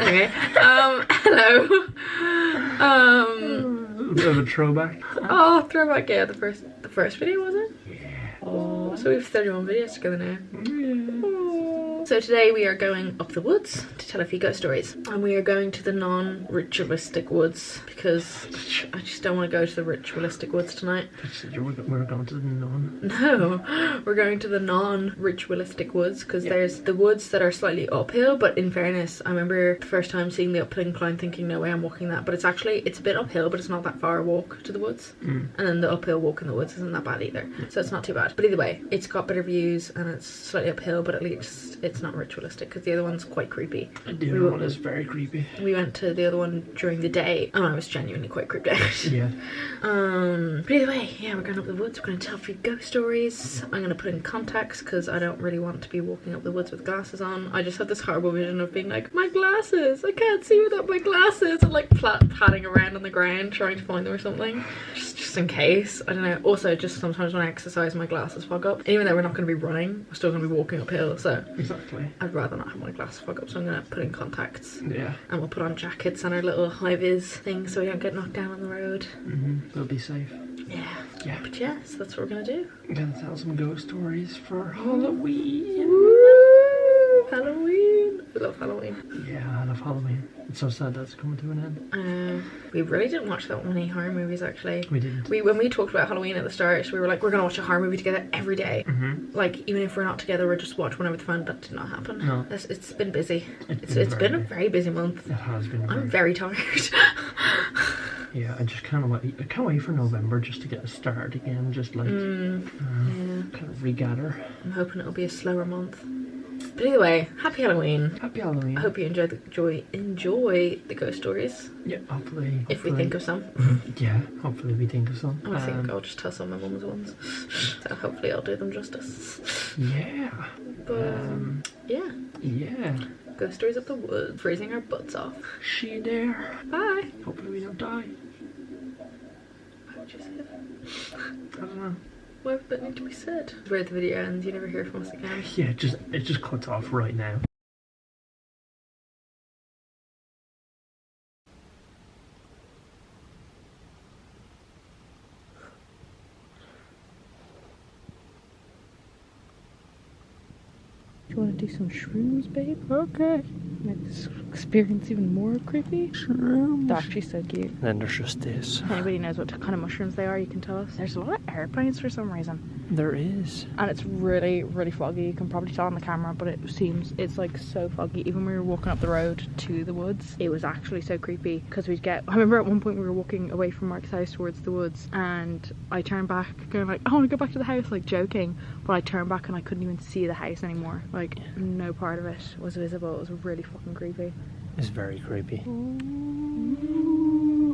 Anyway, hello. A bit of a throwback. Oh, throwback, yeah, the first video, was it? Yeah. Oh, so we have 31 videos together now. Yeah. So today we are going up the woods to tell a few ghost stories, and we are going to the non-ritualistic woods because I just don't want to go to the ritualistic woods tonight. We were going to the non. No, we're going to the non-ritualistic woods because there's the woods that are slightly uphill, but in fairness, I remember the first time seeing the uphill incline thinking no way I'm walking that, but it's a bit uphill, but it's not that far a walk to the woods. And then the uphill walk in the woods isn't that bad either, so it's not too bad. But either way, it's got better views and it's slightly uphill, but at least it's not ritualistic because the other one's quite creepy. The other one is very creepy. We went to the other one during the day and I was genuinely quite creeped out. Yeah. But either way, yeah, we're going up the woods. We're going to tell a few ghost stories. I'm going to put in contacts because I don't really want to be walking up the woods with glasses on. I just have this horrible vision of being like, my glasses, I can't see without my glasses, and like padding around on the ground trying to find them or something, just in case. I don't know. Also, just sometimes when I exercise, my glasses fog up. And even though we're not going to be running, we're still going to be walking uphill, so exactly. I'd rather not have my glasses fog up, so I'm going to put in contacts. Yeah. And we'll put on jackets and our little high-vis thing so we don't get knocked down on the road. We'll be safe. Yeah. Yeah. But yeah, so that's what we're going to do. I'm going to tell some ghost stories for Halloween. Woo! Halloween! I love Halloween. Yeah, I love Halloween. It's so sad that's coming to an end. We really didn't watch that many horror movies actually. We didn't. When we talked about Halloween at the start, we were like, we're gonna watch a horror movie together every day. Like, even if we're not together, we'll just watch whenever we find. That did not happen. No. It's been busy. It's been a very busy month. It has been. I'm very tired. Yeah, I just can't wait. I can't wait for November just to get us started again. Just like kind of regather. I'm hoping it'll be a slower month. But either way, happy Halloween. Happy Halloween. I hope you enjoy the ghost stories. Yeah, hopefully. If we think of some. Yeah, hopefully we think of some. I think I'll just tell some of my mum's ones. So hopefully I'll do them justice. Yeah. But yeah. Yeah. Ghost stories up the woods, freezing our butts off. She there. Bye. Hopefully we don't die. Why would you say that? I don't know. Why would that need to be said? Where the video ends, you never hear from us again. Yeah, it just cuts off right now. Do you want to do some shrooms, babe? Okay. Make this experience even more creepy. Shrooms. They're actually so cute. Then there's just this. If anybody knows what kind of mushrooms they are, you can tell us. There's a lot of airplanes for some reason. There is. And it's really, really foggy. You can probably tell on the camera, but it's like so foggy. Even when we were walking up the road to the woods, it was actually so creepy because I remember at one point we were walking away from Mark's house towards the woods and I turned back going like, I want to go back to the house, like joking, but I turned back and I couldn't even see the house anymore. Like no part of it was visible. It was really fucking creepy. It's very creepy.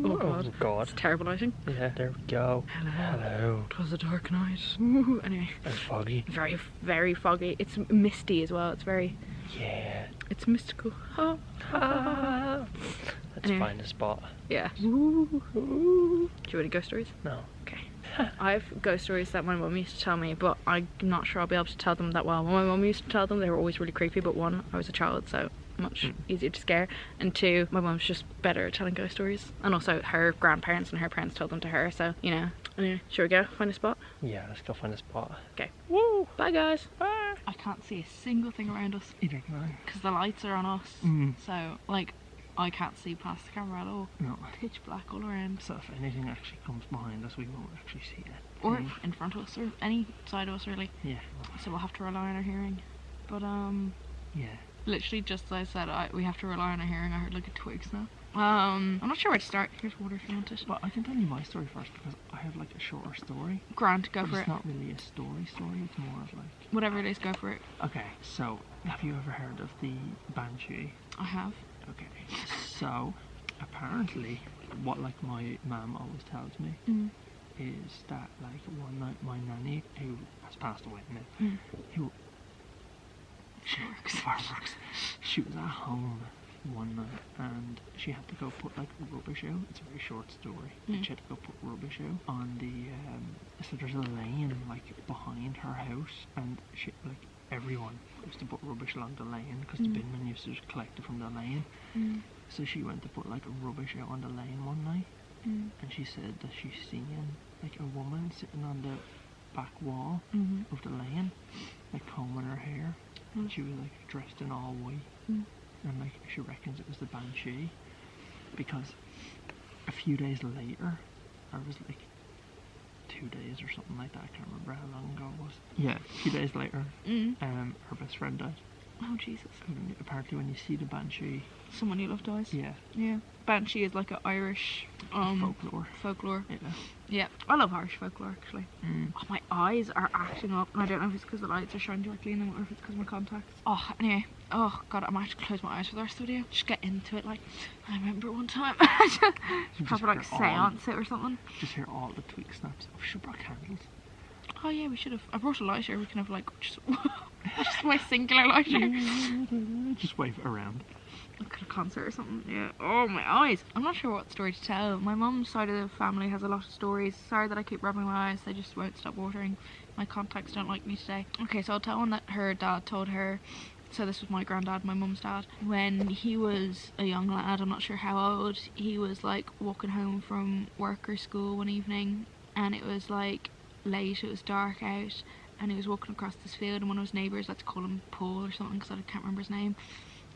Oh god. Oh god. It's terrible lighting. Yeah, there we go. Hello. It was a dark night. Ooh, anyway. It's foggy. Very, very foggy. It's misty as well. It's very... Yeah. It's mystical. Oh. Let's find a spot. Yeah. Ooh. Do you have any ghost stories? No. Okay. I have ghost stories that my mum used to tell me, but I'm not sure I'll be able to tell them that well. When my mum used to tell them, they were always really creepy, but one, I was a child, so much easier to scare, and two, my mum's just better at telling ghost stories, and also her grandparents and her parents told them to her, so you know. Anyway, should we go find a spot? Yeah, let's go find a spot. Okay. Woo! Bye guys. Bye. I can't see a single thing around us Either can I. because the lights are on us, so like I can't see past the camera at all. No. Pitch black all around. So if anything actually comes behind us, we won't actually see it. Or in front of us, or any side of us really. Yeah. So we'll have to rely on our hearing. But yeah. literally just as I said, we have to rely on our hearing. I heard like a twig snap. I'm not sure where to start. Here's water if you want it. Well, I can tell you my story first because I have like a shorter story. Grant, go but for it's it. not really a story. It's more of like... Whatever it is, go for it. Okay, so have you ever heard of the Banshee? I have. Okay, so apparently what like my mum always tells me is that like one night my nanny, who has passed away now, who fireworks, she was at home one night and she had to go put like rubbish out. It's a very short story. She had to go put rubbish out on the so there's a lane like behind her house, and she like everyone used to put rubbish along the lane because the bin man used to just collect it from the lane. So she went to put like rubbish out on the lane one night, and she said that she's seen like a woman sitting on the back wall of the lane, like combing her hair, and she was like dressed in all white, and like she reckons it was the banshee, because a few days later, or it was like 2 days or something like that, I can't remember how long ago it was. Yeah, a few days later, her best friend died. Oh Jesus. And apparently when you see the banshee, someone you love dies. Yeah. Yeah. Banshee is like an Irish folklore. Yeah. Yeah. I love Irish folklore actually. Oh, my eyes are acting up, and I don't know if it's because the lights are shining directly in them or if it's because of my contacts. Oh, anyway. Oh god, I might have to close my eyes for the rest of the video. Just get into it. Like, I remember one time proper like seance it or something. Just hear all the twig snaps. Oh, we should have brought candles. Oh yeah, we should have. I brought a lighter. We can have like just my singular lighter. Just wave it around. Like at a concert or something. Yeah. Oh, my eyes. I'm not sure what story to tell. My mum's side of the family has a lot of stories. Sorry that I keep rubbing my eyes. They just won't stop watering. My contacts don't like me today. Okay, so I'll tell one that her dad told her. So this was my granddad, my mum's dad. When he was a young lad, I'm not sure how old, he was like walking home from work or school one evening, and it was like late, it was dark out, and he was walking across this field, and one of his neighbours, let's call him Paul or something because I can't remember his name,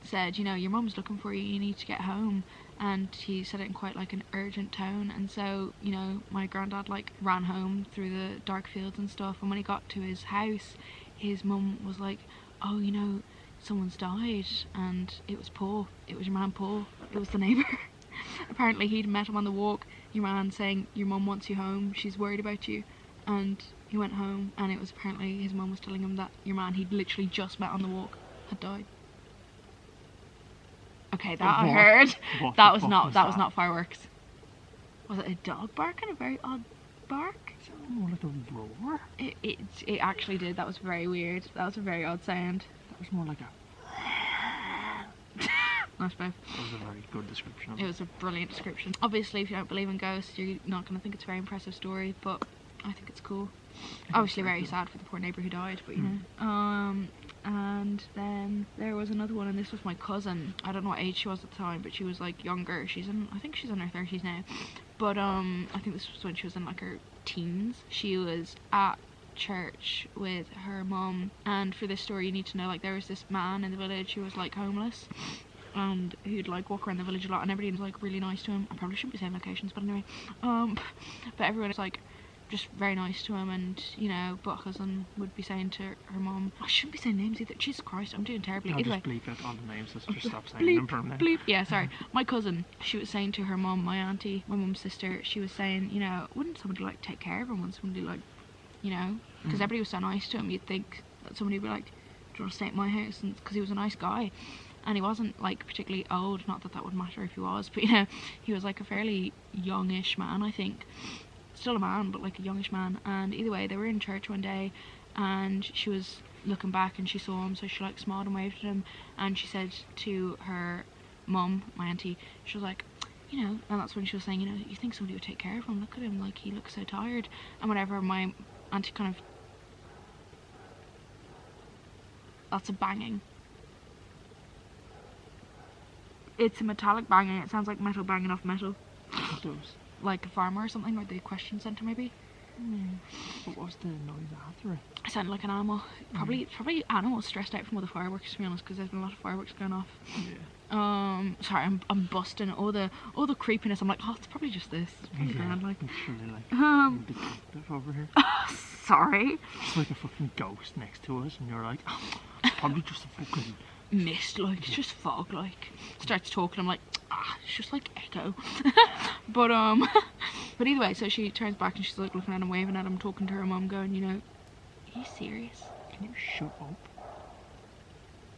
said, you know, your mum's looking for you, you need to get home. And he said it in quite like an urgent tone, and so, you know, my granddad like ran home through the dark fields and stuff, and when he got to his house, his mum was like, oh, you know, someone's died, and it was Paul, it was your man Paul, it was the neighbour. Apparently he'd met him on the walk, your man saying, your mum wants you home, she's worried about you, and he went home, and it was apparently his mum was telling him that your man he'd literally just met on the walk had died. Okay, that I heard. That was not fireworks. Was it a dog barking? A very odd bark? Is that more like a roar? It actually did. That was very weird. That was a very odd sound. That was more like a... Nice, babe. That was a very good description of it. It was a brilliant description. Obviously, if you don't believe in ghosts, you're not going to think it's a very impressive story, but I think it's cool. Obviously very sad for the poor neighbour who died, but you know. And then there was another one, and this was my cousin. I don't know what age she was at the time, but she was like younger. I think she's in her 30s now, but I think this was when she was in like her teens. She was at church with her mum, and for this story you need to know, like, there was this man in the village who was like homeless, and who'd like walk around the village a lot, and everybody was like really nice to him. I probably shouldn't be saying locations, but anyway, but everyone was like just very nice to him, and you know, but cousin would be saying to her mum, I shouldn't be saying names either, Jesus Christ, I'm doing terribly. I'll just bleep out all the names, let's just stop saying them from there. Bleep, yeah, sorry. My cousin, she was saying to her mum, my auntie, my mum's sister, she was saying, you know, wouldn't somebody like take care of him, wouldn't somebody like, you know, because everybody was so nice to him, you'd think that somebody would be like, do you want to stay at my house? And because he was a nice guy, and he wasn't like particularly old, not that that would matter if he was, but you know, he was like a fairly youngish man, I think. Still a man, but like a youngish man. And either way, they were in church one day, and she was looking back and she saw him, so she like smiled and waved at him, and she said to her mum, my auntie, she was like, you know, and that's when she was saying, you know, you think somebody would take care of him, look at him, like he looks so tired. And whenever my auntie kind of, that's a banging, it's a metallic banging, it sounds like metal banging off metal. It does. Like a farmer or something, or the equestrian centre maybe. What was the noise after it? It sounded like an animal. Probably animals stressed out from all the fireworks, to be honest, because there's been a lot of fireworks going off. Yeah. Sorry, I'm busting all the creepiness. I'm like, oh, it's probably just this. It's probably grand, like. It's really like big detective over here. Sorry. It's like a fucking ghost next to us, and you're like, oh, it's probably just a fucking mist, like, it's just fog, like. Starts talking, I'm like, it's just like echo. but either way, so she turns back and she's like looking at him, waving at him, talking to her mum, going, you know, are you serious? Can you shut up?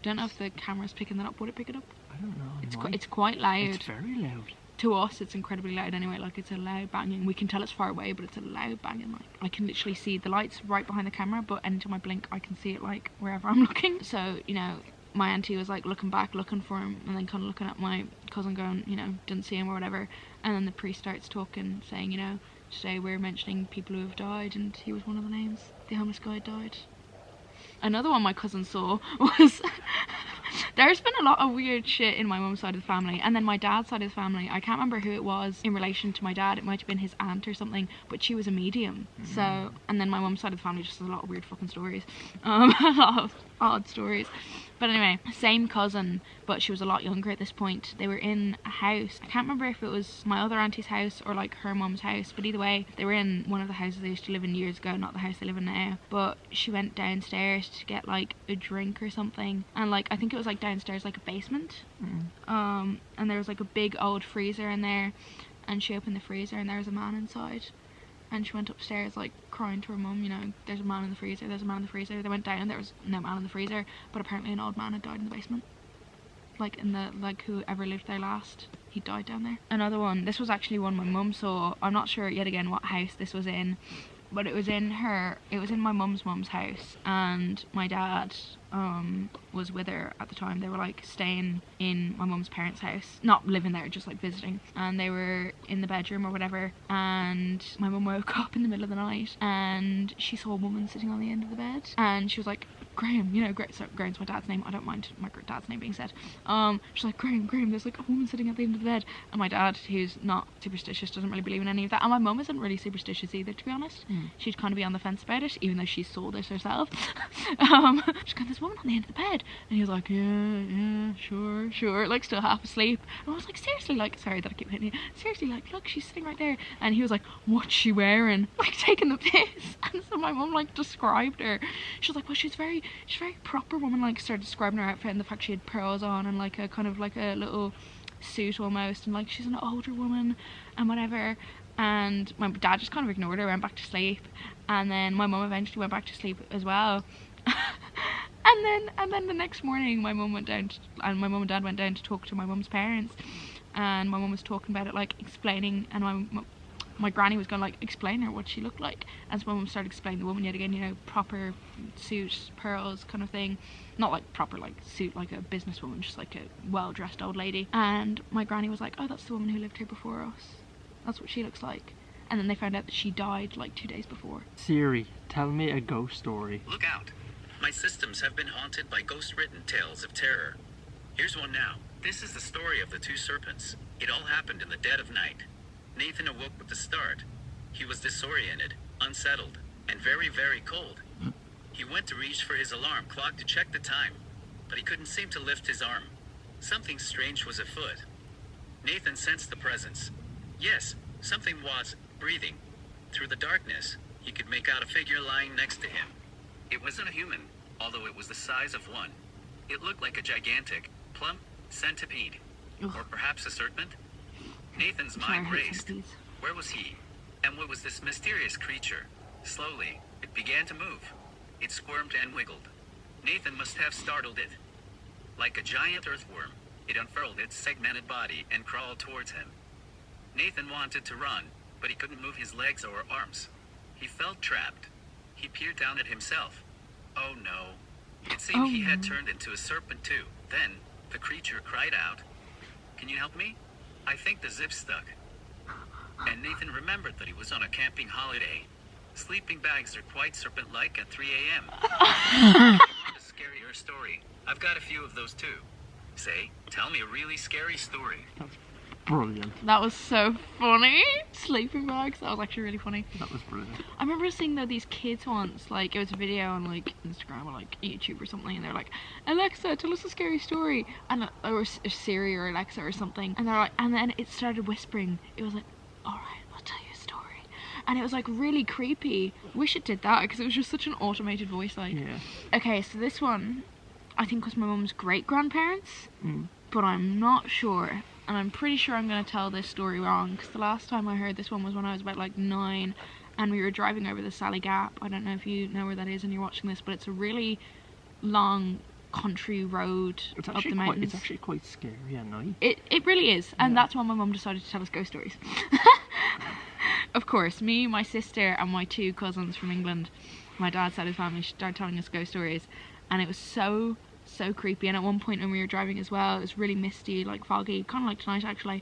Don't know if the camera's picking that up. Would it pick it up? I don't know. It's quite loud. It's very loud. To us, it's incredibly loud anyway. Like, it's a loud banging. We can tell it's far away, but it's a loud banging. Like, I can literally see the lights right behind the camera, but anytime I blink, I can see it like wherever I'm looking. So, you know, my auntie was like looking back, looking for him, and then kind of looking at my cousin going, you know, didn't see him or whatever. And then the priest starts talking, saying, you know, today we're mentioning people who have died, and he was one of the names. The homeless guy died. Another one my cousin saw was there's been a lot of weird shit in my mum's side of the family, and then my dad's side of the family. I can't remember who it was in relation to my dad. It might have been his aunt or something, but she was a medium. So, and then my mum's side of the family just has a lot of weird fucking stories. A lot of odd stories. But anyway, same cousin, but she was a lot younger at this point. They were in a house. I can't remember if it was my other auntie's house or like her mum's house, but either way, they were in one of the houses they used to live in years ago, not the house they live in now. But she went downstairs to get like a drink or something, and like I think it was like downstairs, like a basement. And there was like a big old freezer in there, and she opened the freezer and there was a man inside. And she went upstairs like crying to her mum, you know, there's a man in the freezer, there's a man in the freezer. They went down, there was no man in the freezer, but apparently an old man had died in the basement. Like in the, like whoever lived there last, he died down there. Another one, this was actually one my mum saw. I'm not sure yet again what house this was in, but it was in my mum's house, and my dad was with her at the time. They were like staying in my mum's parents' house, not living there, just like visiting, and they were in the bedroom or whatever, and my mum woke up in the middle of the night and she saw a woman sitting on the end of the bed, and she was like, Graham, you know, so Graham's my dad's name, I don't mind my dad's name being said. She's like, Graham, there's like a woman sitting at the end of the bed. And my dad, who's not superstitious, doesn't really believe in any of that, and my mum isn't really superstitious either, to be honest. She'd kind of be on the fence about it, even though she saw this herself. She's got this woman on the end of the bed, and he was like, yeah, sure, like still half asleep. And I was like, seriously, like, sorry that I keep hitting you, seriously, like, look, she's sitting right there. And he was like, what's she wearing? Like taking the piss. And so my mum like described her. She was like, well, she's a very proper woman, like started describing her outfit and the fact she had pearls on and like a kind of like a little suit almost, and like she's an older woman and whatever. And my dad just kind of ignored her, went back to sleep, and then my mum eventually went back to sleep as well. and then the next morning my mum and dad went down to talk to my mum's parents, and my mum was talking about it, like explaining, and my granny was gonna like explain her what she looked like, and so my mum started explaining the woman yet again, you know, proper suit, pearls kind of thing, not like proper like suit like a businesswoman, just like a well-dressed old lady. And my granny was like, oh, that's the woman who lived here before us, that's what she looks like. And then they found out that she died like 2 days before. Siri, tell me a ghost story. Look out. My systems have been haunted by ghost-written tales of terror. Here's one now. This is the story of the two serpents. It all happened in the dead of night. Nathan awoke with the start. He was disoriented, unsettled, and very, very cold. He went to reach for his alarm clock to check the time, but he couldn't seem to lift his arm. Something strange was afoot. Nathan sensed the presence. Yes, something was breathing. Through the darkness, he could make out a figure lying next to him. It wasn't a human, although it was the size of one. It looked like a gigantic, plump centipede. Ugh. Or perhaps a serpent? Nathan's mind raced. Where was he? And what was this mysterious creature? Slowly, it began to move. It squirmed and wiggled. Nathan must have startled it. Like a giant earthworm, it unfurled its segmented body and crawled towards him. Nathan wanted to run, but he couldn't move his legs or arms. He felt trapped. He peered down at himself. Oh no. It seemed he had turned into a serpent too. Then, the creature cried out, "Can you help me? I think the zip's stuck." And Nathan remembered that he was on a camping holiday. Sleeping bags are quite serpent-like at 3 a.m. A scarier story. I've got a few of those too. Say, tell me a really scary story. That's brilliant. That was so funny. Sleeping bags, that was actually really funny. That was brilliant. I remember seeing though these kids once, like it was a video on like Instagram or like YouTube or something, and they're like, Alexa, tell us a scary story, and or Siri or Alexa or something, and they're like, and then it started whispering. It was like, alright, I'll tell you a story. And it was like really creepy. Wish it did that because it was just such an automated voice, like. Yeah. Okay, so this one I think was my mum's great grandparents, but I'm not sure. And I'm pretty sure I'm going to tell this story wrong, because the last time I heard this one was when I was about like 9, and we were driving over the Sally Gap. I don't know if you know where that is and you're watching this, but it's a really long country road up the mountains. It's actually quite scary at night. It really is, and that's why my mum decided to tell us ghost stories. Of course, me, my sister and my 2 cousins from England, my dad's side of the family, started telling us ghost stories, and it was so creepy. And at one point when we were driving as well, it was really misty, like foggy, kind of like tonight actually,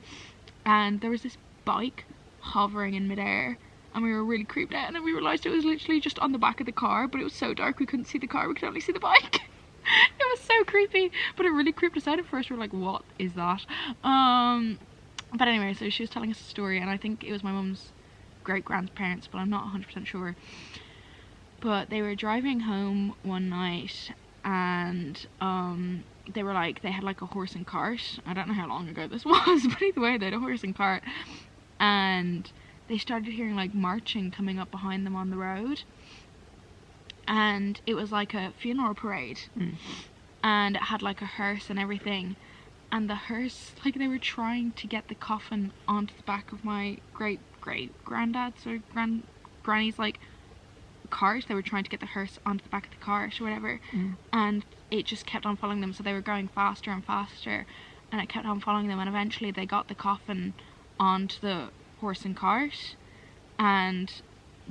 and there was this bike hovering in midair, and we were really creeped out, and then we realised it was literally just on the back of the car, but it was so dark we couldn't see the car, we could only see the bike. It was so creepy, but it really creeped us out at first. We were like, what is that? But anyway, so she was telling us a story, and I think it was my mum's great-grandparents, but I'm not 100% sure. But they were driving home one night, and they were like, they had like a horse and cart. I don't know how long ago this was, but either way, they had a horse and cart, and they started hearing like marching coming up behind them on the road, and it was like a funeral parade, and it had like a hearse and everything, and the hearse, like, they were trying to get the coffin onto the back of my great granddad's or granny's like cart. They were trying to get the hearse onto the back of the cart or whatever, and it just kept on following them, so they were going faster and faster, and it kept on following them, and eventually they got the coffin onto the horse and cart, and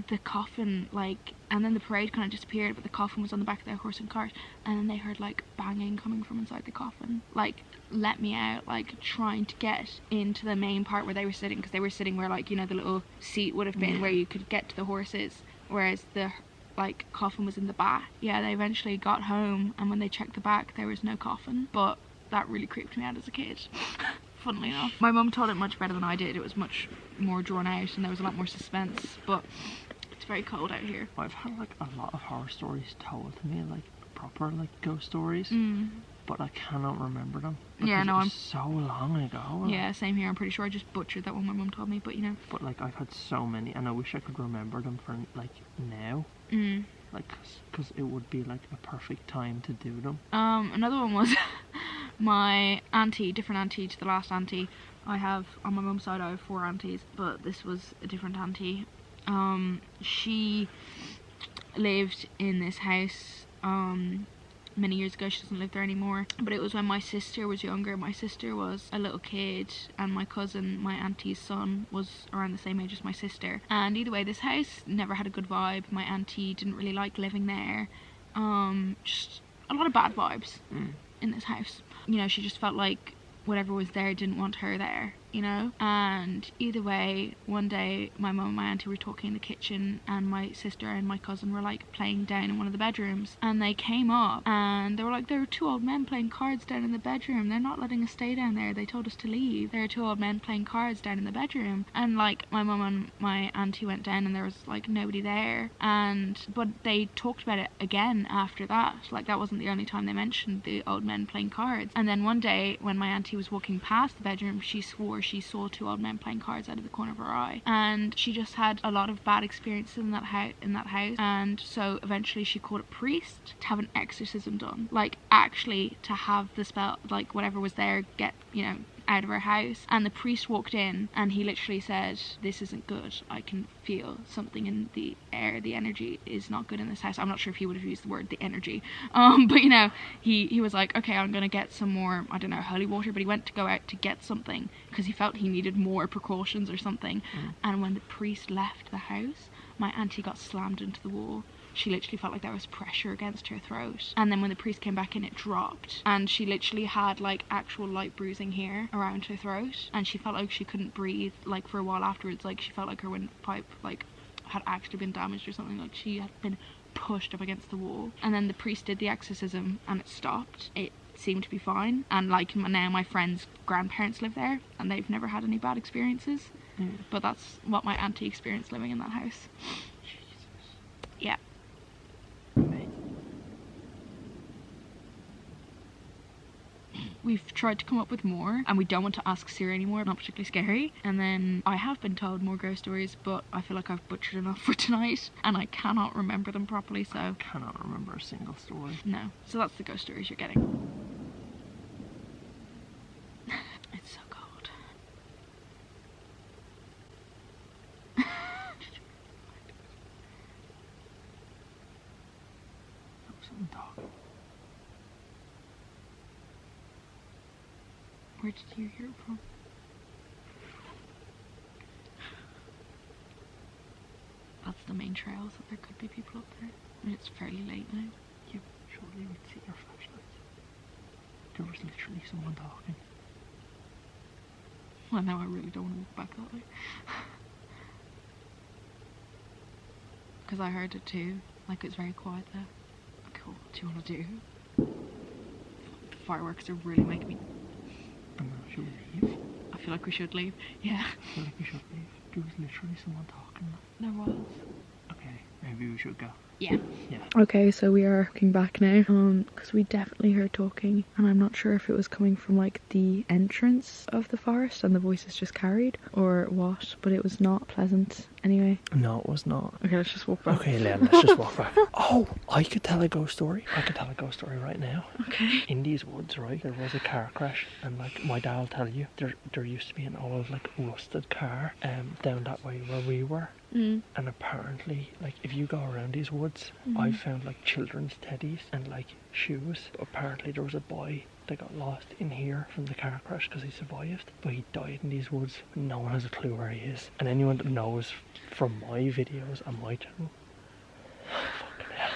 the coffin, like, and then the parade kind of disappeared, but the coffin was on the back of their horse and cart, and then they heard like banging coming from inside the coffin, like, let me out, like trying to get into the main part where they were sitting, because they were sitting where, like, you know, the little seat would have been where you could get to the horses, whereas the like coffin was in the back. Yeah, they eventually got home, and when they checked the back there was no coffin, but that really creeped me out as a kid. Funnily enough, my mum told it much better than I did. It was much more drawn out and there was a lot more suspense, but it's very cold out here. I've had like a lot of horror stories told to me, like proper like ghost stories, but I cannot remember them. Yeah, no, it was so long ago. Yeah, same here. I'm pretty sure I just butchered that one my mum told me, but you know. But like, I've had so many, and I wish I could remember them for like now. Like, because it would be like a perfect time to do them. Another one was my auntie, different auntie to the last auntie. I have, on my mum's side, I have 4 aunties, but this was a different auntie. She lived in this house many years ago. She doesn't live there anymore, but it was when my sister was younger. My sister was a little kid, and my cousin, my auntie's son, was around the same age as my sister, and either way, this house never had a good vibe. My auntie didn't really like living there. Just a lot of bad vibes in this house. You know, she just felt like whatever was there didn't want her there, you know. And either way, one day my mum and my auntie were talking in the kitchen, and my sister and my cousin were like playing down in one of the bedrooms, and they came up and they were like, there are 2 old men playing cards down in the bedroom, they're not letting us stay down there, they told us to leave, there are 2 old men playing cards down in the bedroom. And like, my mum and my auntie went down and there was like nobody there, but they talked about it again after that. Like, that wasn't the only time they mentioned the old men playing cards. And then one day when my auntie was walking past the bedroom, she swore she saw 2 old men playing cards out of the corner of her eye, and she just had a lot of bad experiences in that house. And so eventually she called a priest to have an exorcism done, like actually to have the spell, like whatever was there, get, you know, out of her house. And the priest walked in and he literally said, this isn't good, I can feel something in the air, the energy is not good in this house. I'm not sure if he would have used the word the energy, but you know, he was like, okay, I'm gonna get some more, I don't know, holy water, but he went to go out to get something because he felt he needed more precautions or something. And when the priest left the house, my auntie got slammed into the wall. She literally felt like there was pressure against her throat, and then when the priest came back in, it dropped, and she literally had like actual light bruising here around her throat, and she felt like she couldn't breathe like for a while afterwards. Like, she felt like her windpipe like had actually been damaged or something, like she had been pushed up against the wall. And then the priest did the exorcism and it stopped. It seemed to be fine, and like now my friend's grandparents live there and they've never had any bad experiences. But that's what my auntie experienced living in that house. Yeah. We've tried to come up with more, and we don't want to ask Siri anymore, not particularly scary. And then I have been told more ghost stories, but I feel like I've butchered enough for tonight, and I cannot remember them properly, so... I cannot remember a single story. No. So that's the ghost stories you're getting. It's so cold. Something talking. Where did you hear it from? That's the main trail, so there could be people up there. I mean, it's fairly late now. You surely would see your flashlights. There was literally someone talking. Well, now I really don't want to walk back that way. Because I heard it too. Like, it was very quiet there. Cool. What do you want to do? The fireworks are really making me... Should we leave? I feel like we should leave. Yeah. I feel like we should leave. There was literally someone talking. There was. Okay, maybe we should go. Yeah. Yeah. Okay, so we are walking back now, because we definitely heard talking, and I'm not sure if it was coming from like the entrance of the forest and the voices just carried, or what, but it was not pleasant anyway. No, it was not. Okay, let's just walk back. Okay, let's just walk back. Oh, I could tell a ghost story. I could tell a ghost story right now. Okay. In these woods, right, there was a car crash, and like my dad will tell you, there used to be an old like rusted car down that way where we were. Mm. And apparently, like, if you go around these woods, I've found like children's teddies and like shoes. Apparently there was a boy that got lost in here from the car crash because he survived, but he died in these woods. No one has a clue where he is. And anyone that knows from my videos and my channel, fucking hell.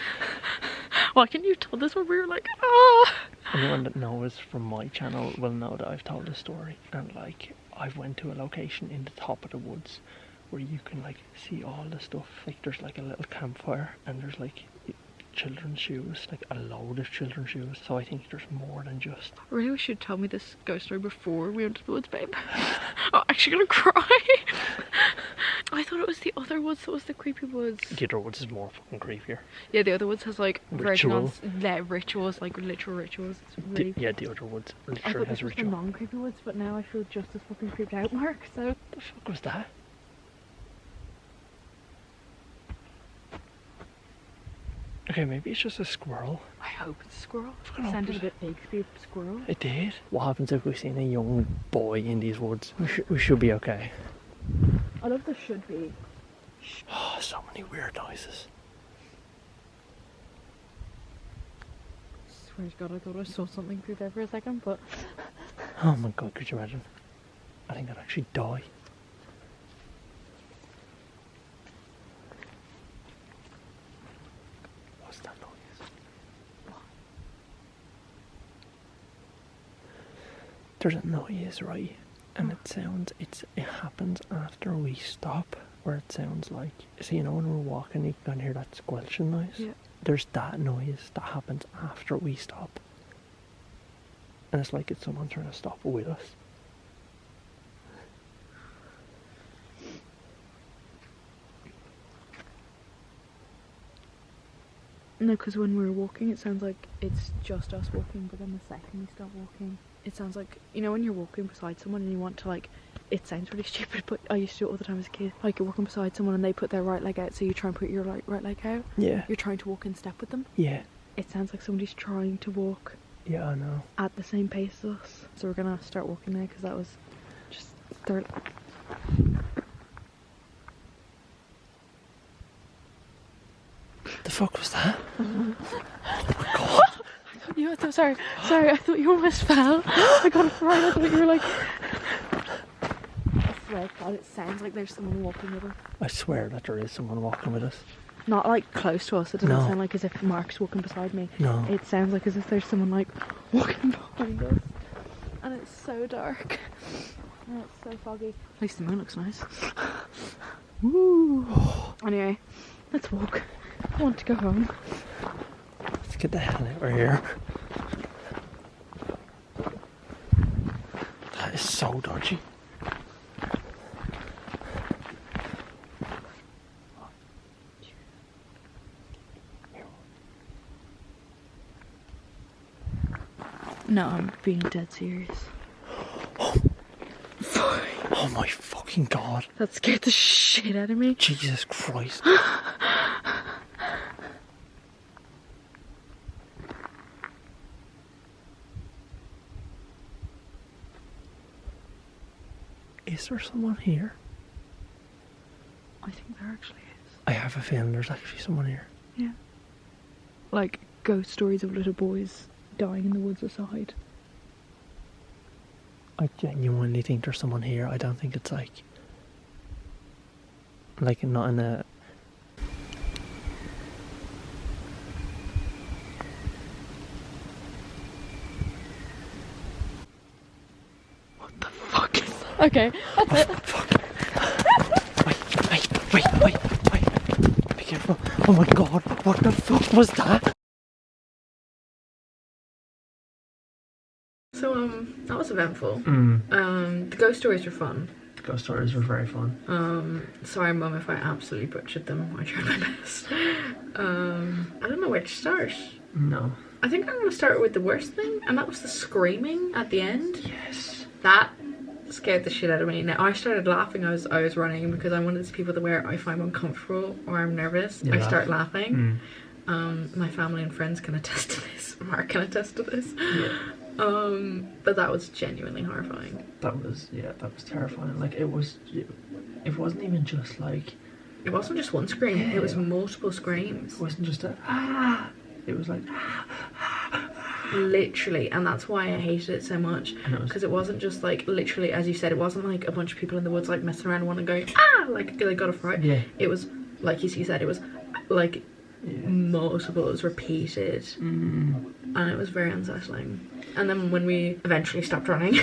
Why can't you tell this when we were like, ah? Anyone that knows from my channel will know that I've told this story. And like, I've went to a location in the top of the woods where you can like see all the stuff. Like, there's like a little campfire and there's like children's shoes, like a load of children's shoes. So I think there's more than just... I really wish you'd tell me this ghost story before we went to the woods, babe. I'm actually gonna cry. I thought it was the other woods that was the creepy woods. The other woods is more fucking creepier. Yeah, the other woods has like Ritual. rituals, like literal rituals. It's really... Yeah, the other woods I literally thought has this was the ritual. non-creepy woods, but now I feel just as fucking creeped out, Mark, so... The fuck was that? Okay, maybe it's just a squirrel. I hope it's a squirrel. Fucking hope Sounded a it's- bit big to be a squirrel. It did. What happens if we've seen a young boy in these woods? We should be okay. I love the should be. Oh, so many weird noises. Swear to God, I thought I saw something through there for a second, but... Oh my god, could you imagine? I think I'd actually die. What's that noise? There's a noise, right? And it sounds, it happens after we stop, where it sounds like, so you know when we're walking you can hear that squelching noise? Yeah. There's that noise that happens after we stop. And it's like it's someone trying to stop with us. No, because when we were walking, it sounds like it's just us walking, but then the second we start walking, it sounds like, you know, when you're walking beside someone and you want to, like, it sounds really stupid, but I used to do it all the time as a kid. Like, you're walking beside someone and they put their right leg out, so you try and put your right leg out. Yeah. You're trying to walk in step with them. Yeah. It sounds like somebody's trying to walk Yeah, I know. at the same pace as us. So we're gonna start walking there, because that was just... The fuck was that? Oh my god. Sorry, I thought you almost fell. I got it right, I thought you were like... I swear to God, it sounds like there's someone walking with us. I swear that there is someone walking with us. Not like close to us, it doesn't No. sound like as if Mark's walking beside me. No. It sounds like as if there's someone like walking behind us. And it's so dark. And it's so foggy. At least the moon looks nice. Woo. Anyway, let's walk. I want to go home. Let's get the hell out of here. That is so dodgy. No, I'm being dead serious. Oh my fucking god. That scared the shit out of me. Jesus Christ. Is there someone here? I think there actually is. I have a feeling there's actually someone here. Yeah. Like ghost stories of little boys dying in the woods aside. I genuinely think there's someone here. I don't think it's like not in a... What the fuck is that? Okay, that's it. Fuck. Wait. Be careful. Oh my god, what the fuck was that? So that was eventful. The ghost stories were fun. The ghost stories were very fun. Sorry mum if I absolutely butchered them. I tried my best. I don't know where to start. No. I think I'm gonna start with the worst thing, and that was the screaming at the end. Yes. That scared the shit out of me. Now I started laughing. I was running because I'm one of those people that where I find uncomfortable or I'm nervous, I start laughing. My family and friends can attest to this. Mark can attest to this. Yeah. But that was genuinely horrifying. That was terrifying. Like it wasn't even just like. It wasn't just one scream. Yeah. It was multiple screams. It wasn't just a ah. It was like literally, and that's why I hated it so much, because it wasn't just like literally, as you said, it wasn't like a bunch of people in the woods like messing around one and going ah like they got a fright. Yeah. It was like you said, it was like multiple, it was repeated, and it was very unsettling. And then when we eventually stopped running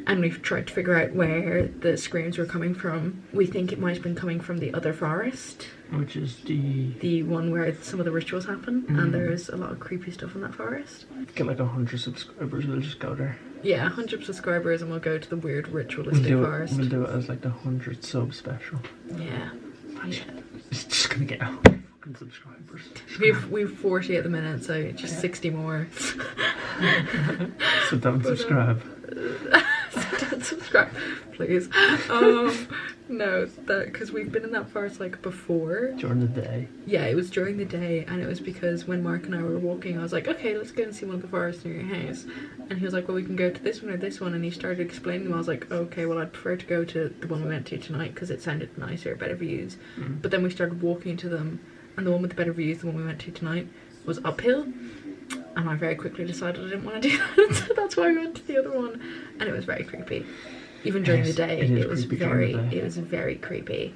and we tried to figure out where the screams were coming from, we think it might have been coming from the other forest, which is the one where some of the rituals happen, and there's a lot of creepy stuff in that forest. Get like 100 subscribers, we'll just go there. Yeah, 100 subscribers and we'll go to the weird ritualistic forest. We'll do it as like the 100 sub special. Yeah. It's just gonna get 100 fucking subscribers. We've 40 at the minute, so just 60 more. So don't subscribe. So don't subscribe, please. No, because we've been in that forest like before. During the day. Yeah, it was during the day, and it was because when Mark and I were walking, I was like, okay, let's go and see one of the forests near your house. And he was like, well, we can go to this one or this one, and he started explaining them. I was like, okay, well, I'd prefer to go to the one we went to tonight because it sounded nicer, better views. But then we started walking to them, and the one with the better views, the one we went to tonight, was uphill. And I very quickly decided I didn't want to do that, so that's why we went to the other one, and it was very creepy. Even during the day, it was very creepy.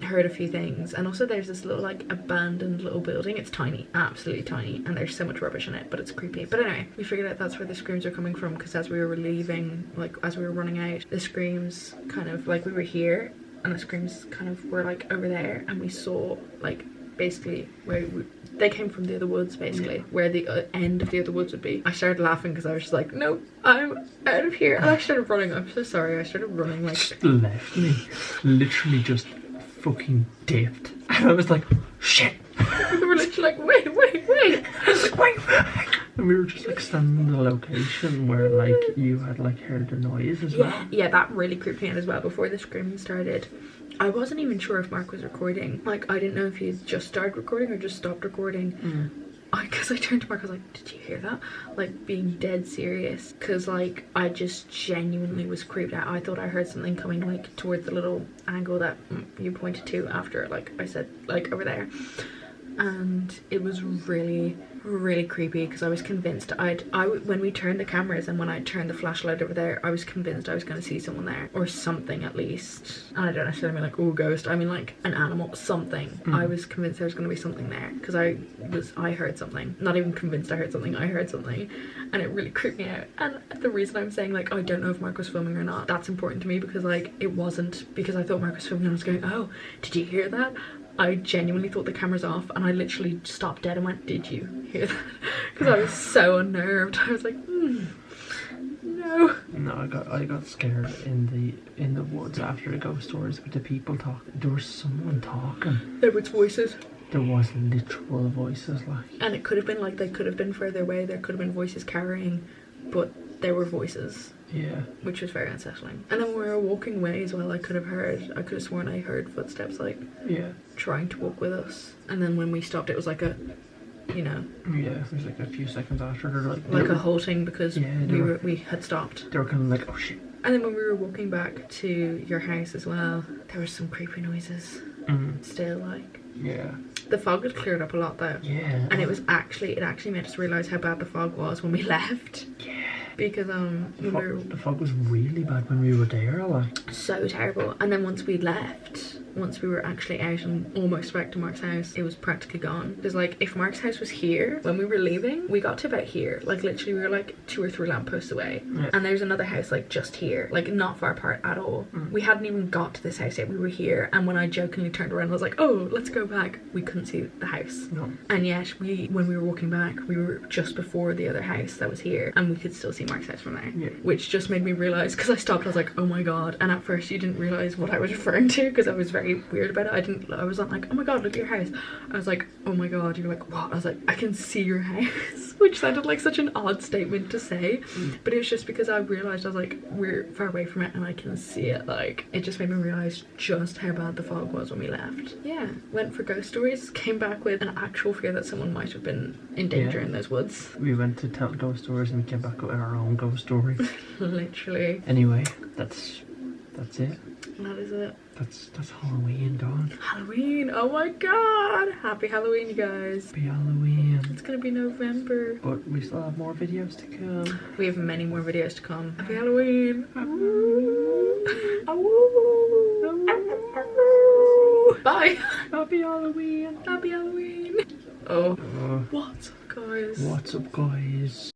I heard a few things, and also there's this little like abandoned little building. It's tiny, absolutely tiny, and there's so much rubbish in it, but it's creepy. But anyway, we figured out that's where the screams are coming from, because as we were leaving, like as we were running out, the screams kind of like we were here, and the screams kind of were like over there, and we saw like basically where they came from the other woods, basically where the end of the other woods would be. I started laughing because I was just like, no, I'm out of here, and I started running. I'm so sorry. I started running like just left me, literally just fucking dipped, and I was like, shit. We were literally like, wait. I was like, wait. And we were just like standing in the location where like you had like heard the noise as well. Yeah, that really creeped me out as well. Before the screaming started, I wasn't even sure if Mark was recording. Like, I didn't know if he had just started recording or just stopped recording. Because I turned to Mark, I was like, did you hear that? Like, being dead serious. Because, like, I just genuinely was creeped out. I thought I heard something coming, like, towards the little angle that you pointed to after, like, I said, like, over there. And it was really creepy, because I was convinced when we turned the cameras and when I turned the flashlight over there, I was convinced I was going to see someone there, or something at least. And I don't necessarily mean like, oh, ghost, I mean like an animal, something. I was convinced there was going to be something there, because I heard something. Not even convinced I heard something, I heard something, and it really creeped me out. And the reason I'm saying like I don't know if Mark was filming or not, that's important to me, because like it wasn't because I thought Mark was filming and I was going, oh, did you hear that? I genuinely thought the camera's off, and I literally stopped dead and went, did you hear that? Because I was so unnerved. I was like, no. No, I got scared in the woods after the ghost stories with the people talking. There was someone talking. There was voices. There was literal voices, like. And it could have been like they could have been further away. There could have been voices carrying, but there were voices. Yeah. Which was very unsettling. And then when we were walking away as well, I could have sworn I heard footsteps, like, trying to walk with us. And then when we stopped, it was like a, you know. Yeah, it was like a few seconds after, like a halting, because we had stopped. They were kind of like, oh shit. And then when we were walking back to your house as well, there were some creepy noises. Still, like. Yeah. The fog had cleared up a lot though. Yeah. And it actually made us realise how bad the fog was when we left. Yeah. Because the fog was really bad when we were there, like. So terrible. And then once we left, once we were actually out and almost back to Mark's house, it was practically gone. Because like if Mark's house was here when we were leaving, we got to about here, like literally we were like 2 or 3 lampposts away, and there's another house like just here, like not far apart at all. We hadn't even got to this house yet, we were here, and when I jokingly turned around I was like, oh, let's go back, we couldn't see the house. And yet when we were walking back, we were just before the other house that was here, and we could still see Mark's house from there, which just made me realize, because I stopped, I was like, oh my god. And at first you didn't realize what I was referring to, because I was very weird about it. I was not like, oh my god, look at your house. I was like, oh my god. You were like, what? I was like, I can see your house, which sounded like such an odd statement to say, but it was just because I realized, I was like, we're far away from it and I can see it. Like, it just made me realize just how bad the fog was when we left. Yeah, went for ghost stories, came back with an actual fear that someone might have been in danger in those woods. We went to tell ghost stories and we came back with our own ghost story. Literally. Anyway, that's it. That is it. That's Halloween done. Halloween! Oh my god! Happy Halloween, you guys. Happy Halloween. It's gonna be November. But we still have more videos to come. We have many more videos to come. Happy Halloween! Bye! Happy Halloween! Happy Halloween! Oh. What's up, guys? What's up, guys?